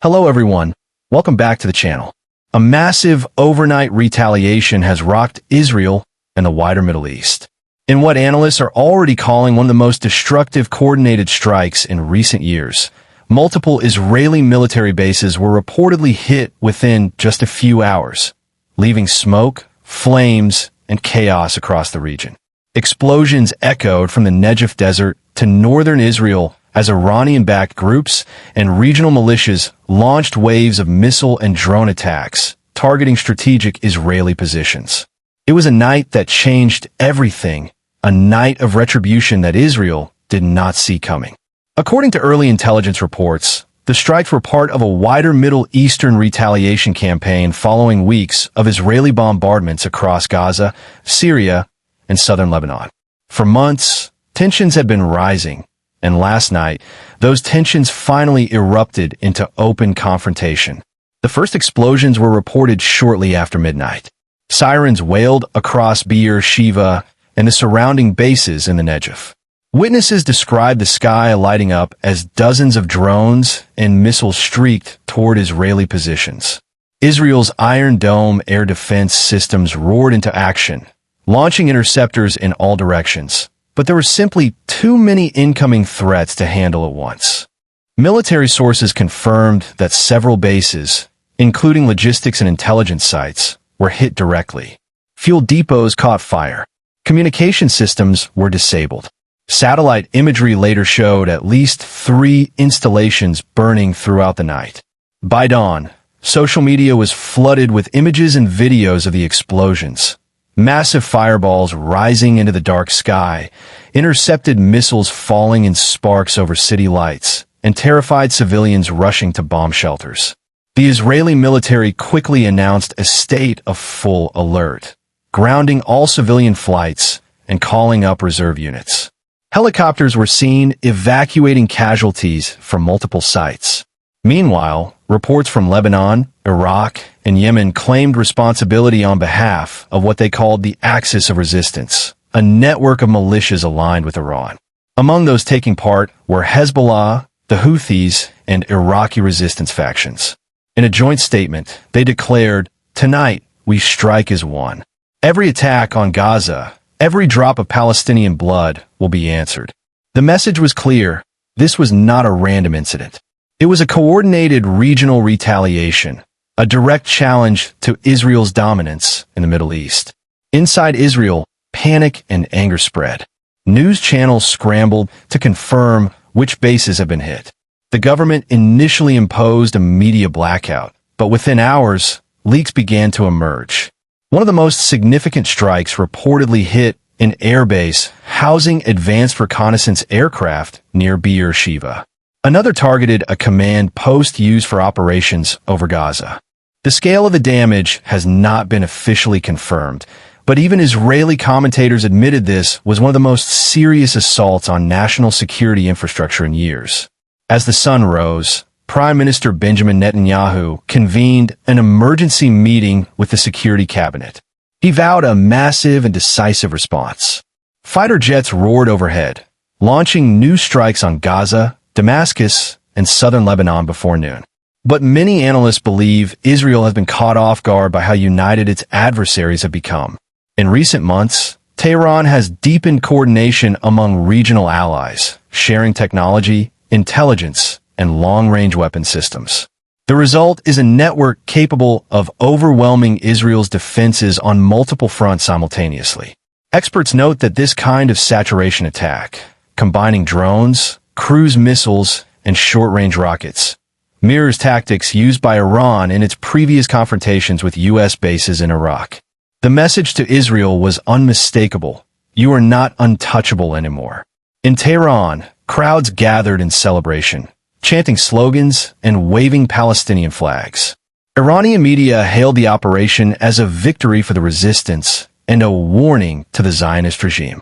Hello everyone, welcome back to the channel. A massive overnight retaliation has rocked Israel and the wider Middle East. In what analysts are already calling one of the most destructive coordinated strikes in recent years, multiple Israeli military bases were reportedly hit within just a few hours, leaving smoke, flames, and chaos across the region. Explosions echoed from the Negev desert to northern Israel as Iranian-backed groups and regional militias launched waves of missile and drone attacks, targeting strategic Israeli positions. It was a night that changed everything, a night of retribution that Israel did not see coming. According to early intelligence reports, the strikes were part of a wider Middle Eastern retaliation campaign following weeks of Israeli bombardments across Gaza, Syria, and southern Lebanon. For months, tensions had been rising, and last night, those tensions finally erupted into open confrontation. The first explosions were reported shortly after midnight. Sirens wailed across Sheva and the surrounding bases in the Negev. Witnesses described the sky lighting up as dozens of drones and missiles streaked toward Israeli positions. Israel's Iron Dome air defense systems roared into action, launching interceptors in all directions. But there were simply too many incoming threats to handle at once. Military sources confirmed that several bases, including logistics and intelligence sites, were hit directly. Fuel depots caught fire. Communication systems were disabled. Satellite imagery later showed at least 3 installations burning throughout the night. By dawn, social media was flooded with images and videos of the explosions. Massive fireballs rising into the dark sky, intercepted missiles falling in sparks over city lights, and terrified civilians rushing to bomb shelters. The Israeli military quickly announced a state of full alert, grounding all civilian flights and calling up reserve units. Helicopters were seen evacuating casualties from multiple sites. Meanwhile, reports from Lebanon, Iraq, and Yemen claimed responsibility on behalf of what they called the Axis of Resistance, a network of militias aligned with Iran. Among those taking part were Hezbollah, the Houthis, and Iraqi resistance factions. In a joint statement, they declared, "Tonight, we strike as one. Every attack on Gaza, every drop of Palestinian blood will be answered." The message was clear. This was not a random incident. It was a coordinated regional retaliation, a direct challenge to Israel's dominance in the Middle East. Inside Israel, panic and anger spread. News channels scrambled to confirm which bases have been hit. The government initially imposed a media blackout, but within hours, leaks began to emerge. One of the most significant strikes reportedly hit an airbase housing advanced reconnaissance aircraft near Sheva. Another targeted a command post used for operations over Gaza. The scale of the damage has not been officially confirmed, but even Israeli commentators admitted this was one of the most serious assaults on national security infrastructure in years. As the sun rose, Prime Minister Benjamin Netanyahu convened an emergency meeting with the security cabinet. He vowed a massive and decisive response. Fighter jets roared overhead, launching new strikes on Gaza, Damascus, and southern Lebanon before noon. But many analysts believe Israel has been caught off guard by how united its adversaries have become. In recent months, Tehran has deepened coordination among regional allies, sharing technology, intelligence, and long-range weapon systems. The result is a network capable of overwhelming Israel's defenses on multiple fronts simultaneously. Experts note that this kind of saturation attack, combining drones, cruise missiles, and short-range rockets, mirrors tactics used by Iran in its previous confrontations with U.S. bases in Iraq. The message to Israel was unmistakable. You are not untouchable anymore. In Tehran, crowds gathered in celebration, chanting slogans and waving Palestinian flags. Iranian media hailed the operation as a victory for the resistance and a warning to the Zionist regime.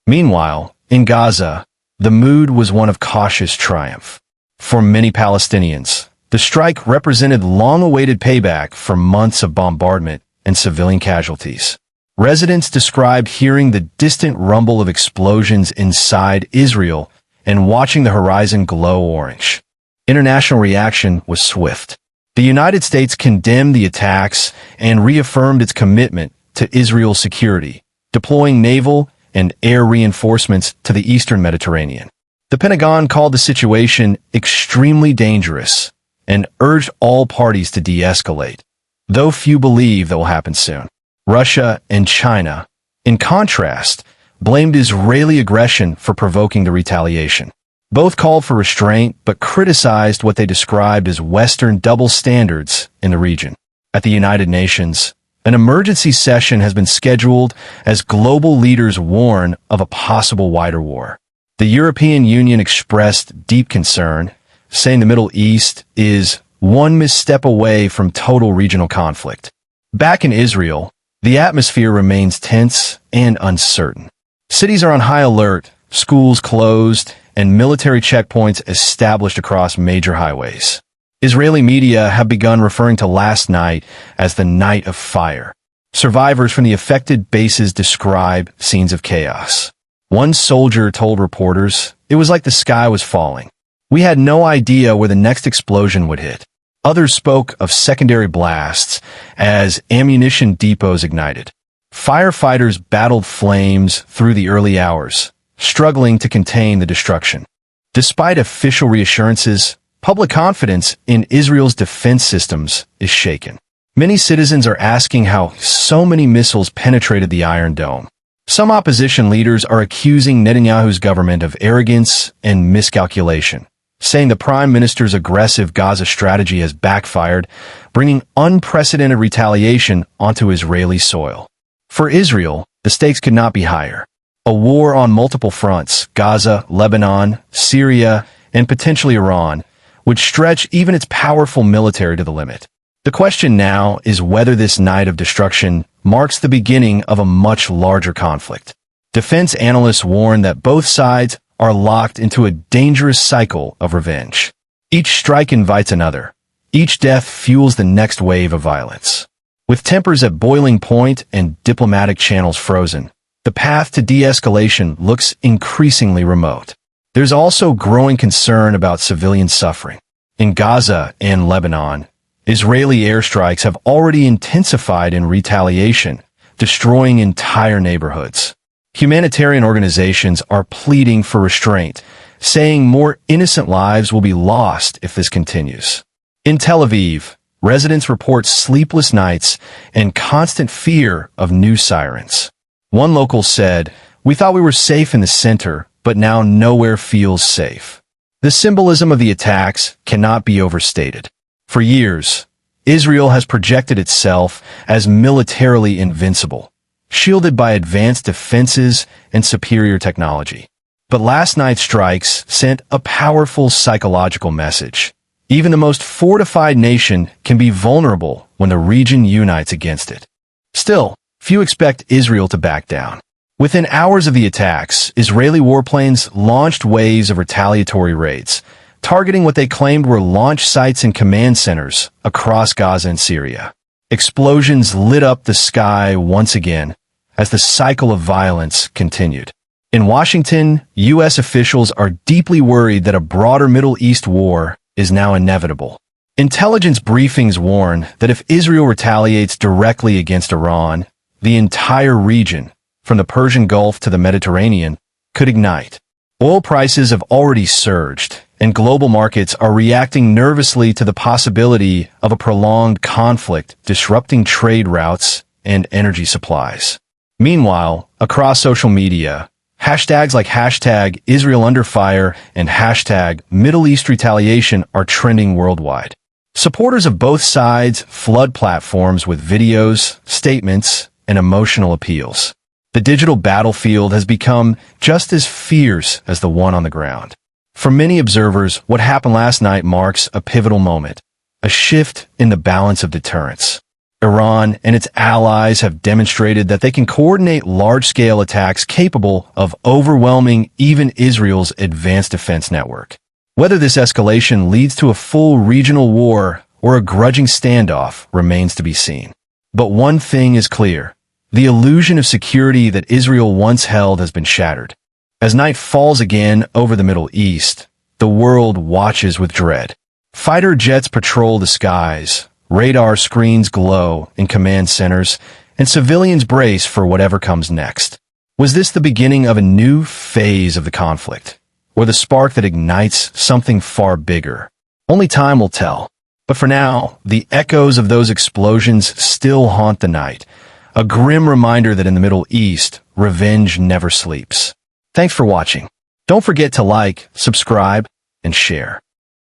Meanwhile, in Gaza, the mood was one of cautious triumph. For many Palestinians, the strike represented long-awaited payback for months of bombardment and civilian casualties. Residents described hearing the distant rumble of explosions inside Israel and watching the horizon glow orange. International reaction was swift. The United States condemned the attacks and reaffirmed its commitment to Israel's security, deploying naval and air reinforcements to the eastern Mediterranean. The Pentagon called the situation extremely dangerous and urged all parties to de-escalate, though few believe that will happen soon. Russia and China, in contrast, blamed Israeli aggression for provoking the retaliation. Both called for restraint but criticized what they described as Western double standards in the region. At the United Nations, an emergency session has been scheduled as global leaders warn of a possible wider war. The European Union expressed deep concern, saying the Middle East is one misstep away from total regional conflict. Back in Israel, the atmosphere remains tense and uncertain. Cities are on high alert, schools closed, and military checkpoints established across major highways. Israeli media have begun referring to last night as the Night of Fire. Survivors from the affected bases describe scenes of chaos. One soldier told reporters, "It was like the sky was falling. We had no idea where the next explosion would hit." Others spoke of secondary blasts as ammunition depots ignited. Firefighters battled flames through the early hours, struggling to contain the destruction. Despite official reassurances, public confidence in Israel's defense systems is shaken. Many citizens are asking how so many missiles penetrated the Iron Dome. Some opposition leaders are accusing Netanyahu's government of arrogance and miscalculation, saying the prime minister's aggressive Gaza strategy has backfired, bringing unprecedented retaliation onto Israeli soil. For Israel, the stakes could not be higher. A war on multiple fronts, Gaza, Lebanon, Syria, and potentially Iran, would stretch even its powerful military to the limit. The question now is whether this night of destruction marks the beginning of a much larger conflict. Defense analysts warn that both sides are locked into a dangerous cycle of revenge. Each strike invites another. Each death fuels the next wave of violence. With tempers at boiling point and diplomatic channels frozen, the path to de-escalation looks increasingly remote. There's also growing concern about civilian suffering. In Gaza and Lebanon, Israeli airstrikes have already intensified in retaliation, destroying entire neighborhoods. Humanitarian organizations are pleading for restraint, saying more innocent lives will be lost if this continues. In Tel Aviv, residents report sleepless nights and constant fear of new sirens. One local said, "We thought we were safe in the center, but now nowhere feels safe." The symbolism of the attacks cannot be overstated. For years, Israel has projected itself as militarily invincible, shielded by advanced defenses and superior technology. But last night's strikes sent a powerful psychological message. Even the most fortified nation can be vulnerable when the region unites against it. Still, few expect Israel to back down. Within hours of the attacks, Israeli warplanes launched waves of retaliatory raids, targeting what they claimed were launch sites and command centers across Gaza and Syria. Explosions lit up the sky once again as the cycle of violence continued. In Washington, U.S. officials are deeply worried that a broader Middle East war is now inevitable. Intelligence briefings warn that if Israel retaliates directly against Iran, the entire region, from the Persian Gulf to the Mediterranean, could ignite. Oil prices have already surged, and global markets are reacting nervously to the possibility of a prolonged conflict disrupting trade routes and energy supplies. Meanwhile, across social media, hashtags like hashtag Israel under fire and hashtag Middle East retaliation are trending worldwide. Supporters of both sides flood platforms with videos, statements, and emotional appeals. The digital battlefield has become just as fierce as the one on the ground. For many observers, what happened last night marks a pivotal moment, a shift in the balance of deterrence. Iran and its allies have demonstrated that they can coordinate large-scale attacks capable of overwhelming even Israel's advanced defense network. Whether this escalation leads to a full regional war or a grudging standoff remains to be seen. But one thing is clear. The illusion of security that Israel once held has been shattered. As night falls again over the Middle East, the world watches with dread. Fighter jets patrol the skies, radar screens glow in command centers, and civilians brace for whatever comes next. Was this the beginning of a new phase of the conflict, or the spark that ignites something far bigger? Only time will tell. But for now, the echoes of those explosions still haunt the night, a grim reminder that in the Middle East, revenge never sleeps. Thanks for watching. Don't forget to like, subscribe, and share.